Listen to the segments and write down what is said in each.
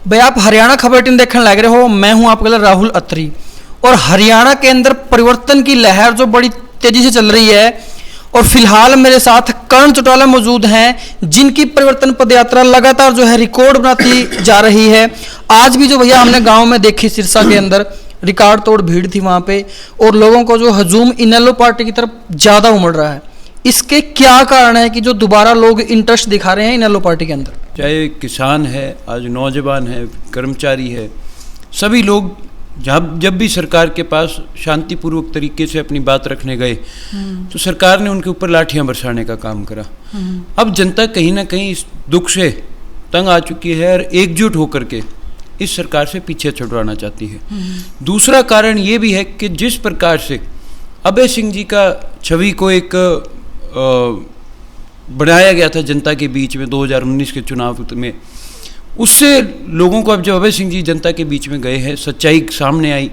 भाई आप हरियाणा खबर टीम देखने लग रहे हो। मैं हूं आपका राहुल अत्री। और हरियाणा के अंदर परिवर्तन की लहर जो बड़ी तेजी से चल रही है, और फिलहाल मेरे साथ कर्ण चौटाला मौजूद हैं, जिनकी परिवर्तन पदयात्रा लगातार जो है रिकॉर्ड बनाती जा रही है। आज भी जो भैया हमने गांव में देखी सिरसा के अंदर, रिकॉर्ड तोड़ भीड़ थी वहां पे, और लोगों को जो हजूम इनेलो पार्टी की तरफ ज्यादा उमड़ रहा है। इसके क्या कारण है कि जो दोबारा लोग इंटरेस्ट दिखा रहे हैं इनेलो पार्टी के अंदर? चाहे किसान है, आज नौजवान है, कर्मचारी है, सभी लोग जब भी सरकार के पास शांतिपूर्वक तरीके से अपनी बात रखने गए तो सरकार ने उनके ऊपर लाठियां बरसाने का काम करा। अब जनता कहीं ना कहीं इस दुख से तंग आ चुकी है और एकजुट होकर के इस सरकार से पीछे छुड़वाना चाहती है। दूसरा कारण ये भी है कि जिस प्रकार से अभय सिंह जी का छवि को एक बढ़ाया गया था जनता के बीच में 2019 के चुनाव में, उससे लोगों को अब जब अभय सिंह जी जनता के बीच में गए हैं, सच्चाई सामने आई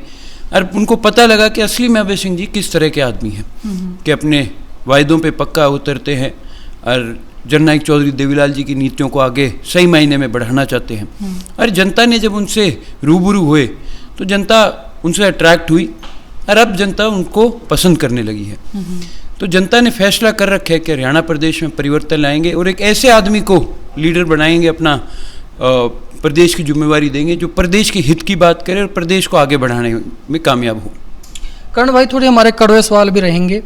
और उनको पता लगा कि असली में अभय सिंह जी किस तरह के आदमी हैं, कि अपने वायदों पे पक्का उतरते हैं और जननायक चौधरी देवीलाल जी की नीतियों को आगे सही मायने में बढ़ाना चाहते हैं। और जनता ने जब उनसे रूबरू हुए तो जनता उनसे अट्रैक्ट हुई और अब जनता उनको पसंद करने लगी है। तो जनता ने फैसला कर रखा है कि हरियाणा प्रदेश में परिवर्तन लाएंगे और एक ऐसे आदमी को लीडर बनाएंगे, अपना प्रदेश की जिम्मेवारी देंगे जो प्रदेश के हित की बात करे और प्रदेश को आगे बढ़ाने में कामयाब हो। कर्ण भाई, थोड़े हमारे कड़वे सवाल भी रहेंगे।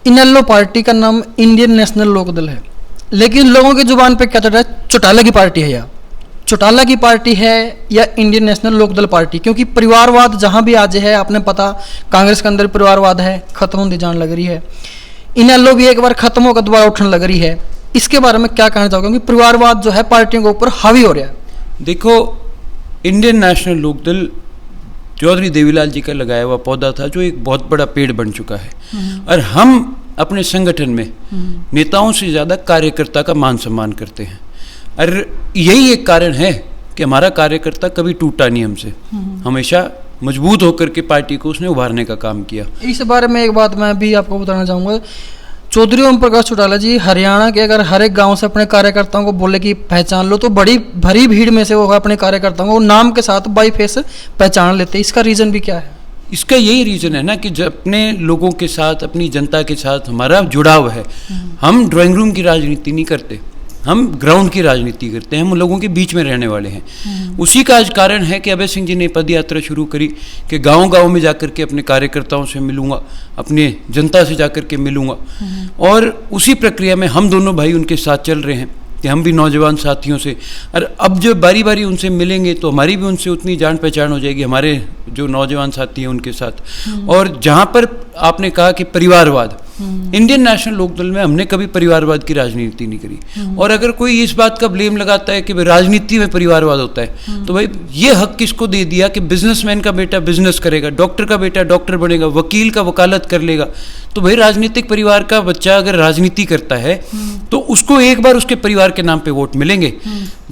इनेलो पार्टी का नाम इंडियन नेशनल लोकदल है, लेकिन लोगों की जुबान पे क्या चल रहा है? चौटाला की पार्टी है या चौटाला की पार्टी है या इंडियन नेशनल लोकदल पार्टी? क्योंकि परिवारवाद जहां भी आज है, आपने पता कांग्रेस के अंदर परिवारवाद है, खत्म होने जान लग रही है। इनेलो भी एक बार खत्म होकर दोबारा उठने लग रही है। इसके बारे में क्या कहना चाहोगे? क्योंकि परिवारवाद जो है पार्टियों के ऊपर हावी हो रहा है। देखो, इंडियन नेशनल लोकदल चौधरी देवीलाल जी का लगाया हुआ पौधा था जो एक बहुत बड़ा पेड़ बन चुका है। और हम अपने संगठन में नेताओं से ज़्यादा कार्यकर्ता का मान सम्मान करते हैं, और यही एक कारण है कि हमारा कार्यकर्ता कभी टूटा नहीं हमसे, हमेशा मजबूत होकर के पार्टी को उसने उभारने का काम किया। इस बारे में एक बात मैं भी आपको बताना चाहूँगा। चौधरी ओम प्रकाश चौटाला जी हरियाणा के अगर हर एक गांव से अपने कार्यकर्ताओं को बोले कि पहचान लो, तो बड़ी भरी भीड़ में से वो अपने कार्यकर्ताओं को नाम के साथ बाई फेस पहचान लेते हैं। इसका रीज़न भी क्या है? इसका यही रीज़न है ना कि जब अपने लोगों के साथ, अपनी जनता के साथ हमारा जुड़ाव है। हम ड्राइंग रूम की राजनीति नहीं करते, हम ग्राउंड की राजनीति करते हैं, हम लोगों के बीच में रहने वाले हैं। उसी का आज कारण है कि अभय सिंह जी ने पद यात्रा शुरू करी कि गांव-गांव में जाकर के अपने कार्यकर्ताओं से मिलूंगा, अपने जनता से जाकर के मिलूंगा। और उसी प्रक्रिया में हम दोनों भाई उनके साथ चल रहे हैं कि हम भी नौजवान साथियों से, और अब जब बारी बारी उनसे मिलेंगे तो हमारी भी उनसे उतनी जान पहचान हो जाएगी, हमारे जो नौजवान साथी हैं उनके साथ। और जहाँ पर आपने कहा कि परिवारवाद, इंडियन नेशनल लोकदल में हमने कभी परिवारवाद की राजनीति नहीं करी। और अगर कोई इस बात का ब्लेम लगाता है कि राजनीति में परिवारवाद होता है, तो भाई ये हक किसको दे दिया कि बिजनेसमैन का बेटा बिजनेस करेगा, डॉक्टर का बेटा डॉक्टर बनेगा, वकील का वकालत कर लेगा? तो भाई राजनीतिक परिवार का बच्चा अगर राजनीति करता है तो उसको एक बार उसके परिवार के नाम पे वोट मिलेंगे,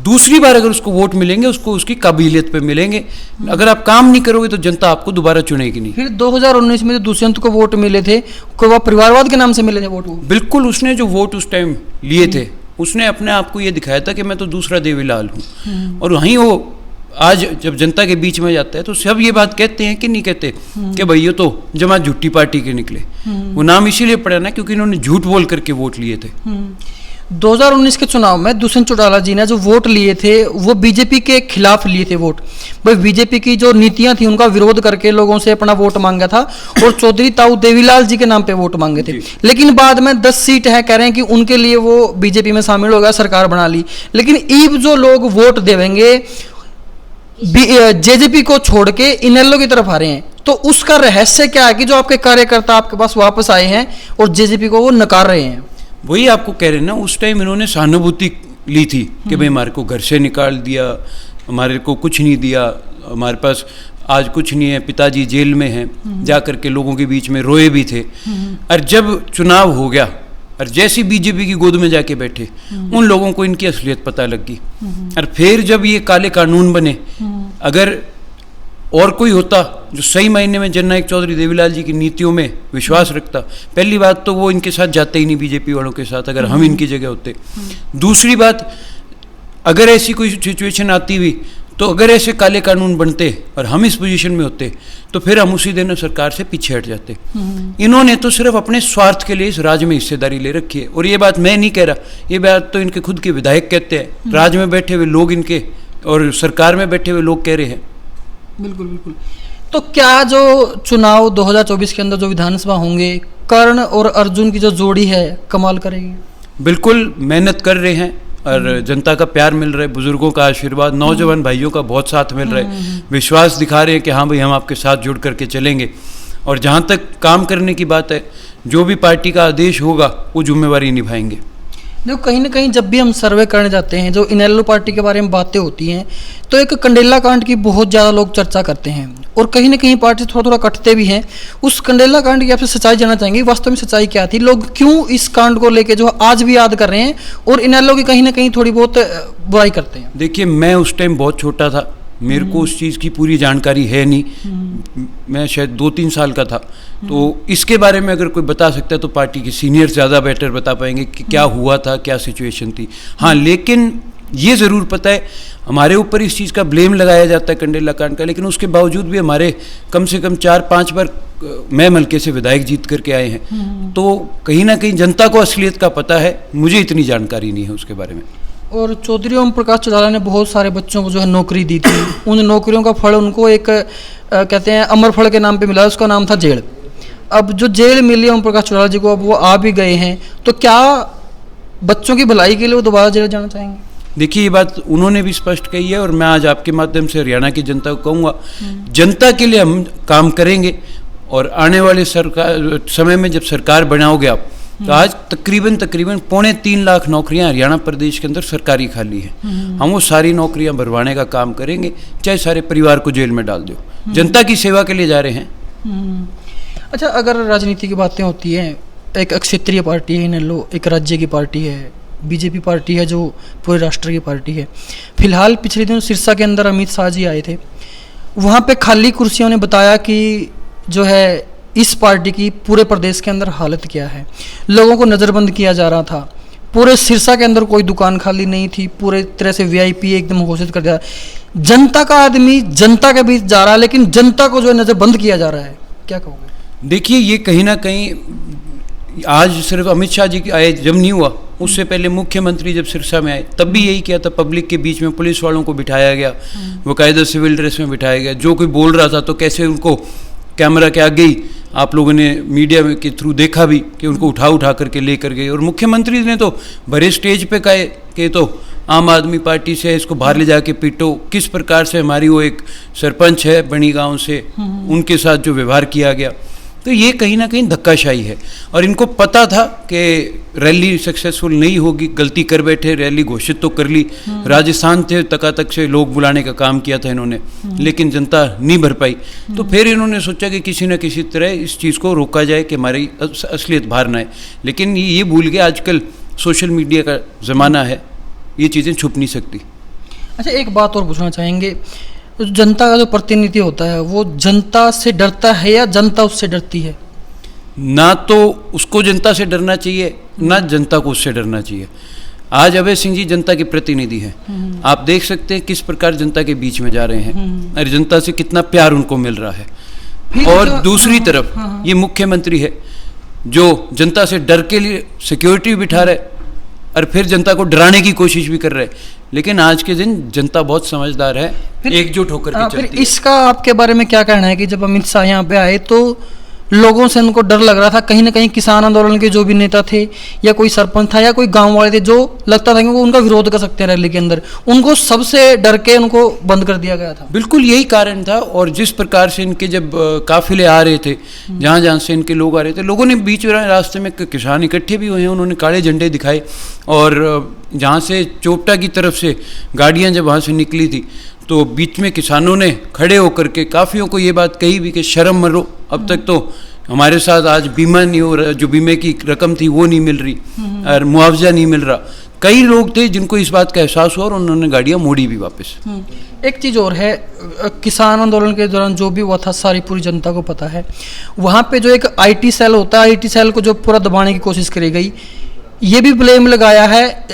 दूसरी बार अगर उसको वोट मिलेंगे उसको उसकी काबिलियत पे मिलेंगे। अगर आप काम नहीं करोगे तो जनता आपको दोबारा चुनेगी नहीं। फिर 2019 में जो दुष्यंत को वोट मिले थे, को वह परिवारवाद के नाम से मिले थे वोट? बिल्कुल, उसने जो वोट उस टाइम लिए थे, उसने अपने आप को ये दिखाया था कि मैं तो दूसरा देवीलाल हूँ। और वहीं वो आज जब जनता के बीच में जाता है तो सब ये बात कहते हैं कि नहीं कहते कि भाई ये तो जमा झूठी पार्टी के निकले। वो नाम इसीलिए पड़ा ना क्योंकि इन्होंने झूठ बोल करके वोट लिए थे। 2019 के चुनाव में दुष्यंत चौटाला जी ने जो वोट लिए थे वो बीजेपी के खिलाफ लिए थे वोट। भाई बीजेपी की जो नीतियां थी उनका विरोध करके लोगों से अपना वोट मांगा था, और चौधरी ताऊ देवीलाल जी के नाम पे वोट मांगे थे। लेकिन बाद में 10 सीट है, कह रहे हैं कि उनके लिए वो बीजेपी में शामिल हो गया, सरकार बना ली। लेकिन ईब जो लोग वोट देवेंगे जेजेपी को छोड़ के इनेलो की तरफ आ रहे हैं, तो उसका रहस्य क्या है कि जो आपके कार्यकर्ता आपके पास वापस आए हैं और जेजेपी को वो नकार रहे हैं? वही आपको कह रहे हैं ना, उस टाइम इन्होंने सहानुभूति ली थी कि भाई हमारे को घर से निकाल दिया, हमारे को कुछ नहीं दिया, हमारे पास आज कुछ नहीं है, पिताजी जेल में हैं, जा कर के लोगों के बीच में रोए भी थे। और जब चुनाव हो गया और जैसे बीजेपी की गोद में जाके बैठे, उन लोगों को इनकी असलियत पता लग गई। और फिर जब ये काले कानून बने, अगर और कोई होता जो सही मायने में जननायक चौधरी देवीलाल जी की नीतियों में विश्वास रखता, पहली बात तो वो इनके साथ जाते ही नहीं बीजेपी वालों के साथ, अगर हम इनकी जगह होते। दूसरी बात, अगर ऐसी कोई सिचुएशन आती हुई तो अगर ऐसे काले कानून बनते और हम इस पोजीशन में होते तो फिर हम उसी दिन सरकार से पीछे हट जाते। इन्होंने तो सिर्फ अपने स्वार्थ के लिए इस राज्य में हिस्सेदारी ले रखी है, और ये बात मैं नहीं कह रहा, ये बात तो इनके खुद के विधायक कहते हैं, राज्य में बैठे हुए लोग इनके और सरकार में बैठे हुए लोग कह रहे हैं। बिल्कुल बिल्कुल। तो क्या जो चुनाव 2024 के अंदर जो विधानसभा होंगे, कर्ण और अर्जुन की जो जोड़ी है कमाल करेगी? बिल्कुल मेहनत कर रहे हैं और जनता का प्यार मिल रहा है, बुजुर्गों का आशीर्वाद, नौजवान भाइयों का बहुत साथ मिल रहा है, विश्वास दिखा रहे हैं कि हाँ भाई हम आपके साथ जुड़ करके चलेंगे। और जहाँ तक काम करने की बात है, जो भी पार्टी का आदेश होगा वो जिम्मेवारी निभाएंगे। देखो कहीं ना कहीं जब भी हम सर्वे करने जाते हैं, जो इनेलो पार्टी के बारे में बातें होती हैं, तो एक कंडेला कांड की बहुत ज़्यादा लोग चर्चा करते हैं और कहीं ना कहीं पार्टी थोड़ा थोड़ा कटते भी हैं। उस कंडेला कांड की आपसे सच्चाई जानना चाहेंगे, वास्तव में सच्चाई क्या थी? लोग क्यों इस कांड को लेके जो आज भी याद कर रहे हैं और इनेलो की कहीं ना कहीं थोड़ी बहुत बुराई करते हैं? देखिए, मैं उस टाइम बहुत छोटा था, मेरे को उस चीज़ की पूरी जानकारी है नहीं, मैं शायद 2-3 साल का था, तो इसके बारे में अगर कोई बता सकता है तो पार्टी के सीनियर ज़्यादा बेटर बता पाएंगे कि क्या हुआ था, क्या सिचुएशन थी। हाँ, लेकिन ये ज़रूर पता है हमारे ऊपर इस चीज़ का ब्लेम लगाया जाता है कंडेला कांड का, लेकिन उसके बावजूद भी हमारे कम से कम 4-5 बार मैं मलके से विधायक जीत करके आए हैं, तो कहीं ना कहीं जनता को असलियत का पता है, मुझे इतनी जानकारी नहीं है उसके बारे में। और चौधरी ओम प्रकाश चौटाला ने बहुत सारे बच्चों को जो है नौकरी दी थी, उन नौकरियों का फल उनको एक कहते हैं अमर फल के नाम पे मिला, उसका नाम था जेल। अब जो जेल मिली ओम प्रकाश चौटाला जी को, अब वो आ भी गए हैं, तो क्या बच्चों की भलाई के लिए वो दोबारा जेल जाना चाहेंगे? देखिए, ये बात उन्होंने भी स्पष्ट कही है और मैं आज आपके माध्यम से हरियाणा की जनता को कहूँगा, जनता के लिए हम काम करेंगे और आने वाले सरकार समय में जब सरकार बनाओगे आप, तो आज तकरीबन 3.25 लाख नौकरियां हरियाणा प्रदेश के अंदर सरकारी खाली है, हम वो सारी नौकरियां भरवाने का काम करेंगे, चाहे सारे परिवार को जेल में डाल दो, जनता की सेवा के लिए जा रहे हैं। अच्छा, अगर राजनीति की बातें होती हैं, एक क्षेत्रीय पार्टी है इनेलो, एक राज्य की पार्टी है बीजेपी पार्टी है जो पूरे राष्ट्र की पार्टी है। फिलहाल पिछले दिनों सिरसा के अंदर अमित शाह जी आए थे, वहाँ पे खाली कुर्सियों ने बताया कि जो है इस पार्टी की पूरे प्रदेश के अंदर हालत क्या है, लोगों को नज़रबंद किया जा रहा था, पूरे सिरसा के अंदर कोई दुकान खाली नहीं थी, पूरे तरह से वीआईपी एकदम घोषित कर दिया। जनता का आदमी जनता के बीच जा रहा है, लेकिन जनता को जो है नज़रबंद किया जा रहा है, क्या कहोगे? देखिए, ये कहीं ना कहीं आज सिर्फ अमित शाह जी आए जब नहीं हुआ, उससे पहले मुख्यमंत्री जब सिरसा में आए तब भी यही किया था, पब्लिक के बीच में पुलिस वालों को बिठाया गया, बाकायदा सिविल ड्रेस में बिठाया गया, जो कोई बोल रहा था तो कैसे उनको कैमरा के आगे ही आप लोगों ने मीडिया के थ्रू देखा भी कि उनको उठा करके लेकर गए, और मुख्यमंत्री ने तो भरे स्टेज पे कहे कि तो आम आदमी पार्टी से इसको बाहर ले जाके पीटो। किस प्रकार से हमारी वो एक सरपंच है बनी गांव से, उनके साथ जो व्यवहार किया गया, तो ये कहीं ना कहीं धक्काशाही है। और इनको पता था कि रैली सक्सेसफुल नहीं होगी, गलती कर बैठे, रैली घोषित तो कर ली, राजस्थान थे तक से लोग बुलाने का काम किया था इन्होंने, लेकिन जनता नहीं भर पाई, तो फिर इन्होंने सोचा कि किसी न किसी तरह इस चीज़ को रोका जाए कि हमारी असलियत बाहर ना आए। लेकिन ये भूल गए आजकल सोशल मीडिया का ज़माना है, ये चीज़ें छुप नहीं सकती। अच्छा, एक बात और पूछना चाहेंगे, जनता का जो प्रतिनिधि होता है वो जनता से डरता है या जनता उससे डरती है? ना तो उसको जनता से डरना चाहिए, ना जनता को उससे डरना चाहिए। आज अभय सिंह जी जनता के प्रतिनिधि हैं, आप देख सकते हैं किस प्रकार जनता के बीच में जा रहे हैं और जनता से कितना प्यार उनको मिल रहा है। और दूसरी तरफ ये मुख्यमंत्री है जो जनता से डर के लिए सिक्योरिटी बिठा रहे और फिर जनता को डराने की कोशिश भी कर रहे हैं। लेकिन आज के दिन जनता बहुत समझदार है, एकजुट होकर के चलती है। फिर इसका आपके बारे में क्या कहना है कि जब अमित शाह यहाँ पे आए तो लोगों से उनको डर लग रहा था, कहीं ना कहीं किसान आंदोलन के जो भी नेता थे या कोई सरपंच था या कोई गांव वाले थे जो लगता था कि वो उनका विरोध कर सकते हैं रैली के अंदर, उनको सबसे डर के उनको बंद कर दिया गया था? बिल्कुल यही कारण था। और जिस प्रकार से इनके जब काफिले आ रहे थे, जहाँ जहाँ से इनके लोग आ रहे थे, लोगों ने बीच में रास्ते में किसान इकट्ठे भी हुए हैं, उन्होंने काले झंडे दिखाए, और जहाँ से चोपटा की तरफ से गाड़ियाँ जब वहाँ से निकली थी तो बीच में किसानों ने खड़े होकर के काफियों को ये बात कही भी कि शर्म मरो, अब तक तो हमारे साथ आज बीमा नहीं हो रहा, जो बीमे की रकम थी वो नहीं मिल रही और मुआवजा नहीं मिल रहा। कई लोग थे जिनको इस बात का एहसास हुआ और उन्होंने गाड़ियाँ मोड़ी भी वापस। एक चीज़ और है, किसान आंदोलन के दौरान जो भी हुआ था सारी पूरी जनता को पता है। वहाँ पे जो एक आईटी सेल होता है, आईटी सेल को जो पूरा दबाने की कोशिश करी गई, ये भी ब्लेम लगाया है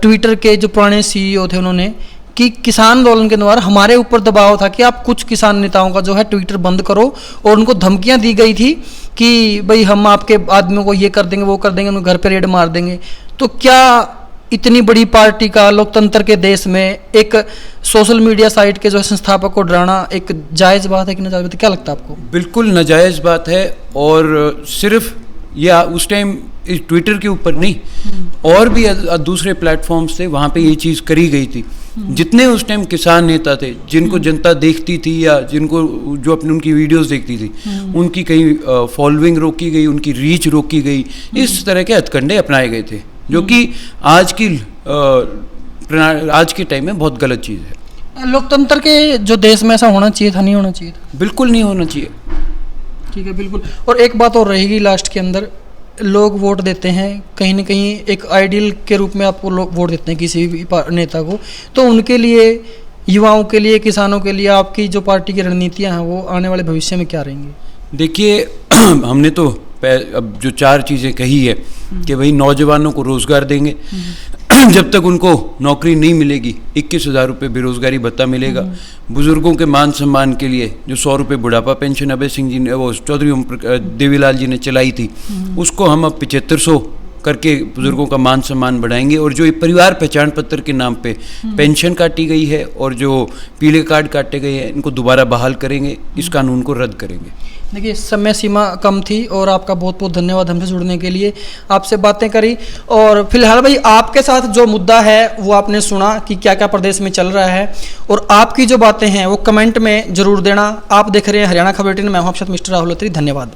ट्विटर के जो पुराने सीईओ थे उन्होंने कि किसान आंदोलन के द्वारा हमारे ऊपर दबाव था कि आप कुछ किसान नेताओं का जो है ट्विटर बंद करो, और उनको धमकियां दी गई थी कि भाई हम आपके आदमियों को ये कर देंगे वो कर देंगे, उनके घर पे रेड मार देंगे। तो क्या इतनी बड़ी पार्टी का लोकतंत्र के देश में एक सोशल मीडिया साइट के जो संस्थापक को डराना एक जायज़ बात है कि नाजायज़ बात है? क्या लगता है आपको? बिल्कुल नाजायज़ बात है, और सिर्फ या उस टाइम इस ट्विटर के ऊपर नहीं, और भी दूसरे प्लेटफॉर्म्स थे वहाँ पे ये चीज़ करी गई थी। जितने उस टाइम किसान नेता थे जिनको जनता देखती थी या जिनको जो अपनी उनकी वीडियोस देखती थी, उनकी कहीं फॉलोइंग रोकी गई, उनकी रीच रोकी गई, इस तरह के हथकंडे अपनाए गए थे, जो कि आज के टाइम में बहुत गलत चीज़ है। लोकतंत्र के जो देश में ऐसा होना चाहिए था, नहीं होना चाहिए था? बिल्कुल नहीं होना चाहिए। ठीक है, बिल्कुल। और एक बात और रहेगी लास्ट के अंदर, लोग वोट देते हैं कहीं ना कहीं एक आइडियल के रूप में, आपको लोग वोट देते हैं किसी भी नेता को, तो उनके लिए, युवाओं के लिए, किसानों के लिए आपकी जो पार्टी की रणनीतियां हैं वो आने वाले भविष्य में क्या रहेंगी? देखिए हमने तो अब जो 4 चीज़ें कही है कि भाई नौजवानों को रोज़गार देंगे, जब तक उनको नौकरी नहीं मिलेगी 21,000 रुपये बेरोजगारी भत्ता मिलेगा। बुजुर्गों के मान सम्मान के लिए जो 100 रुपये बुढ़ापा पेंशन अभय सिंह जी ने, वो चौधरी देवीलाल जी ने चलाई थी, उसको हम अब 7500 करके बुजुर्गों का मान सम्मान बढ़ाएंगे। और जो परिवार पहचान पत्र के नाम पे पेंशन काटी गई है और जो पीले कार्ड काटे गए हैं, इनको दोबारा बहाल करेंगे, इस कानून को रद्द करेंगे। देखिए समय सीमा कम थी और आपका बहुत बहुत धन्यवाद हमसे जुड़ने के लिए, आपसे बातें करी। और फिलहाल भाई आपके साथ जो मुद्दा है वो आपने सुना कि क्या क्या प्रदेश में चल रहा है, और आपकी जो बातें हैं वो कमेंट में जरूर देना। आप देख रहे हैं हरियाणा खबर 18, मैं हूं आपके साथ मिस्टर राहुल अत्री। धन्यवाद।